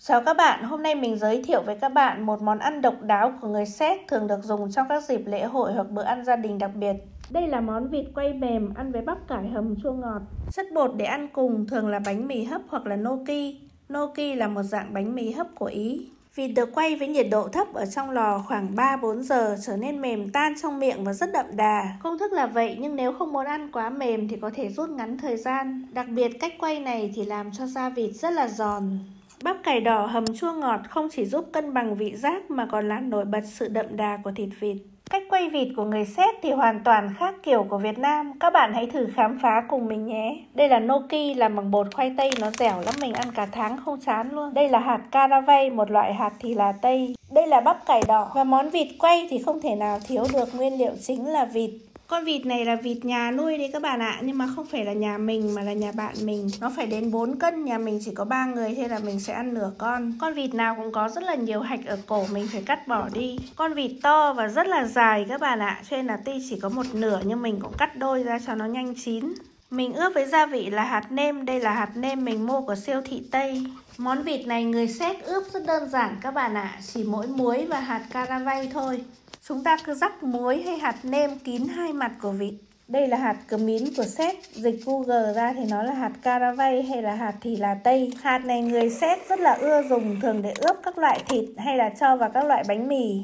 Chào các bạn, hôm nay mình giới thiệu với các bạn một món ăn độc đáo của người Séc thường được dùng trong các dịp lễ hội hoặc bữa ăn gia đình đặc biệt. Đây là món vịt quay mềm ăn với bắp cải hầm chua ngọt. Chất bột để ăn cùng thường là bánh mì hấp hoặc là gnocchi. Gnocchi là một dạng bánh mì hấp của Ý. Vịt được quay với nhiệt độ thấp ở trong lò khoảng 3-4 giờ trở nên mềm tan trong miệng và rất đậm đà. Công thức là vậy nhưng nếu không muốn ăn quá mềm thì có thể rút ngắn thời gian. Đặc biệt cách quay này thì làm cho da vịt rất là giòn. Bắp cải đỏ hầm chua ngọt không chỉ giúp cân bằng vị giác mà còn làm nổi bật sự đậm đà của thịt vịt. Cách quay vịt của người Séc thì hoàn toàn khác kiểu của Việt Nam. Các bạn hãy thử khám phá cùng mình nhé. Đây là gnocchi làm bằng bột khoai tây, nó dẻo lắm, mình ăn cả tháng không chán luôn. Đây là hạt caraway, một loại hạt thì là tây. Đây là bắp cải đỏ. Và món vịt quay thì không thể nào thiếu được nguyên liệu chính là vịt. Con vịt này là vịt nhà nuôi đấy các bạn ạ, nhưng mà không phải là nhà mình mà là nhà bạn mình. Nó phải đến 4 cân, nhà mình chỉ có 3 người thế là mình sẽ ăn nửa con. Con vịt nào cũng có rất là nhiều hạch ở cổ, mình phải cắt bỏ đi. Con vịt to và rất là dài các bạn ạ, cho nên là tuy chỉ có một nửa nhưng mình cũng cắt đôi ra cho nó nhanh chín. Mình ướp với gia vị là hạt nêm, đây là hạt nêm mình mua của siêu thị Tây. Món vịt này người Séc ướp rất đơn giản các bạn ạ, chỉ mỗi muối và hạt caraway thôi. Chúng ta cứ rắc muối hay hạt nêm kín hai mặt của vịt. Đây là hạt cờ-mín của Séc, dịch Google ra thì nó là hạt caraway hay là hạt thì là Tây. Hạt này người Séc rất là ưa dùng, thường để ướp các loại thịt hay là cho vào các loại bánh mì.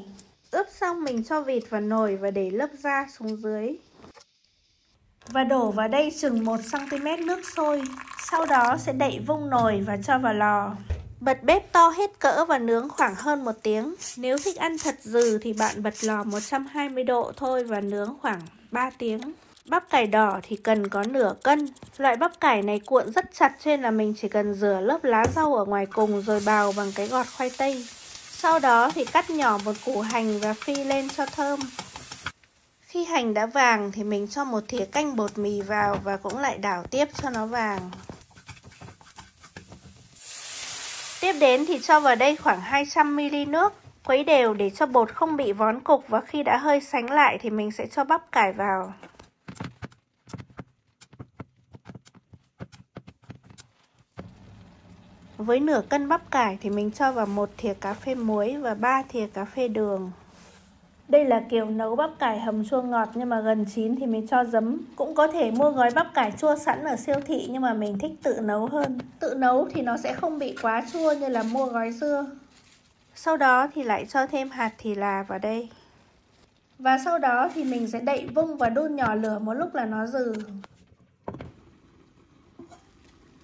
Ướp xong mình cho vịt vào nồi và để lớp da xuống dưới. Và đổ vào đây chừng 1 cm nước sôi. Sau đó sẽ đậy vung nồi và cho vào lò. Bật bếp to hết cỡ và nướng khoảng hơn 1 tiếng. Nếu thích ăn thật dừ thì bạn bật lò 120 độ thôi và nướng khoảng 3 tiếng. Bắp cải đỏ thì cần có nửa cân. Loại bắp cải này cuộn rất chặt cho nên là mình chỉ cần rửa lớp lá rau ở ngoài cùng rồi bào bằng cái gọt khoai tây. Sau đó thì cắt nhỏ một củ hành và phi lên cho thơm. Khi hành đã vàng thì mình cho một thìa canh bột mì vào và cũng lại đảo tiếp cho nó vàng. Tiếp đến thì cho vào đây khoảng 200 ml nước, khuấy đều để cho bột không bị vón cục và khi đã hơi sánh lại thì mình sẽ cho bắp cải vào. Với nửa cân bắp cải thì mình cho vào 1 thìa cà phê muối và 3 thìa cà phê đường. Đây là kiểu nấu bắp cải hầm chua ngọt nhưng mà gần chín thì mình cho giấm. Cũng có thể mua gói bắp cải chua sẵn ở siêu thị nhưng mà mình thích tự nấu hơn. Tự nấu thì nó sẽ không bị quá chua như là mua gói dưa. Sau đó thì lại cho thêm hạt thì là vào đây. Và sau đó thì mình sẽ đậy vung và đun nhỏ lửa một lúc là nó dừ.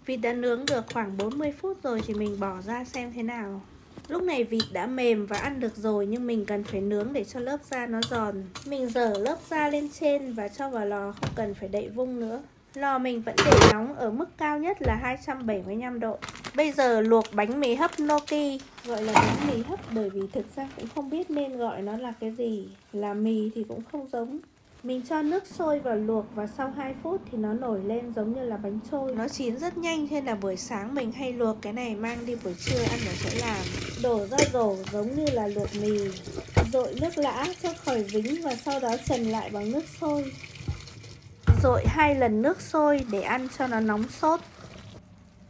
Vịt đã nướng được khoảng 40 phút rồi thì mình bỏ ra xem thế nào. Lúc này vịt đã mềm và ăn được rồi nhưng mình cần phải nướng để cho lớp da nó giòn. Mình dở lớp da lên trên và cho vào lò, không cần phải đậy vung nữa. Lò mình vẫn để nóng ở mức cao nhất là 275 độ. Bây giờ luộc bánh mì hấp gnocchi. Gọi là bánh mì hấp bởi vì thực ra cũng không biết nên gọi nó là cái gì. Là mì thì cũng không giống. Mình cho nước sôi vào luộc và sau 2 phút thì nó nổi lên giống như là bánh trôi. Nó chín rất nhanh nên là buổi sáng mình hay luộc cái này mang đi buổi trưa ăn ở chỗ làm. Đổ ra rổ giống như là luộc mì. Dội nước lã cho khỏi dính và sau đó trần lại bằng nước sôi. Dội 2 lần nước sôi để ăn cho nó nóng sốt.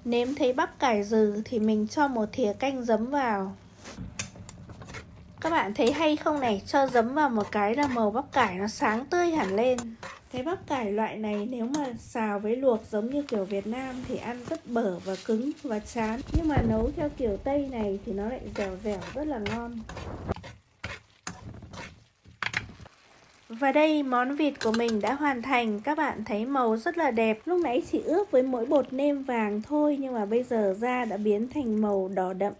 Nếm thấy bắp cải dừ thì mình cho 1 thìa canh giấm vào. Các bạn thấy hay không này, cho giấm vào một cái là màu bắp cải nó sáng tươi hẳn lên. Cái bắp cải loại này nếu mà xào với luộc giống như kiểu Việt Nam thì ăn rất bở và cứng và chán. Nhưng mà nấu theo kiểu Tây này thì nó lại dẻo dẻo rất là ngon. Và đây món vịt của mình đã hoàn thành, các bạn thấy màu rất là đẹp. Lúc nãy chỉ ướp với mỗi bột nêm vàng thôi nhưng mà bây giờ da đã biến thành màu đỏ đậm.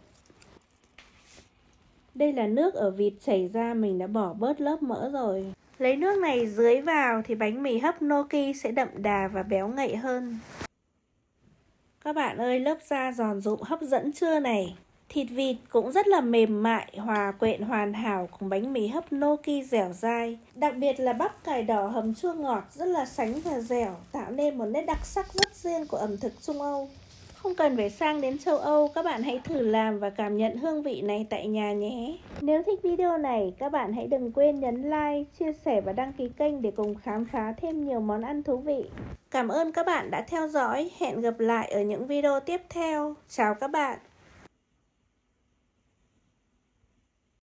Đây là nước ở vịt chảy ra, mình đã bỏ bớt lớp mỡ rồi. Lấy nước này dưới vào thì bánh mì hấp gnocchi sẽ đậm đà và béo ngậy hơn. Các bạn ơi, lớp da giòn rụm hấp dẫn chưa này? Thịt vịt cũng rất là mềm mại, hòa quyện hoàn hảo cùng bánh mì hấp gnocchi dẻo dai. Đặc biệt là bắp cải đỏ hầm chua ngọt rất là sánh và dẻo, tạo nên một nét đặc sắc rất riêng của ẩm thực Trung Âu. Không cần phải sang đến châu Âu, các bạn hãy thử làm và cảm nhận hương vị này tại nhà nhé. Nếu thích video này, các bạn hãy đừng quên nhấn like, chia sẻ và đăng ký kênh để cùng khám phá thêm nhiều món ăn thú vị. Cảm ơn các bạn đã theo dõi, hẹn gặp lại ở những video tiếp theo. Chào các bạn!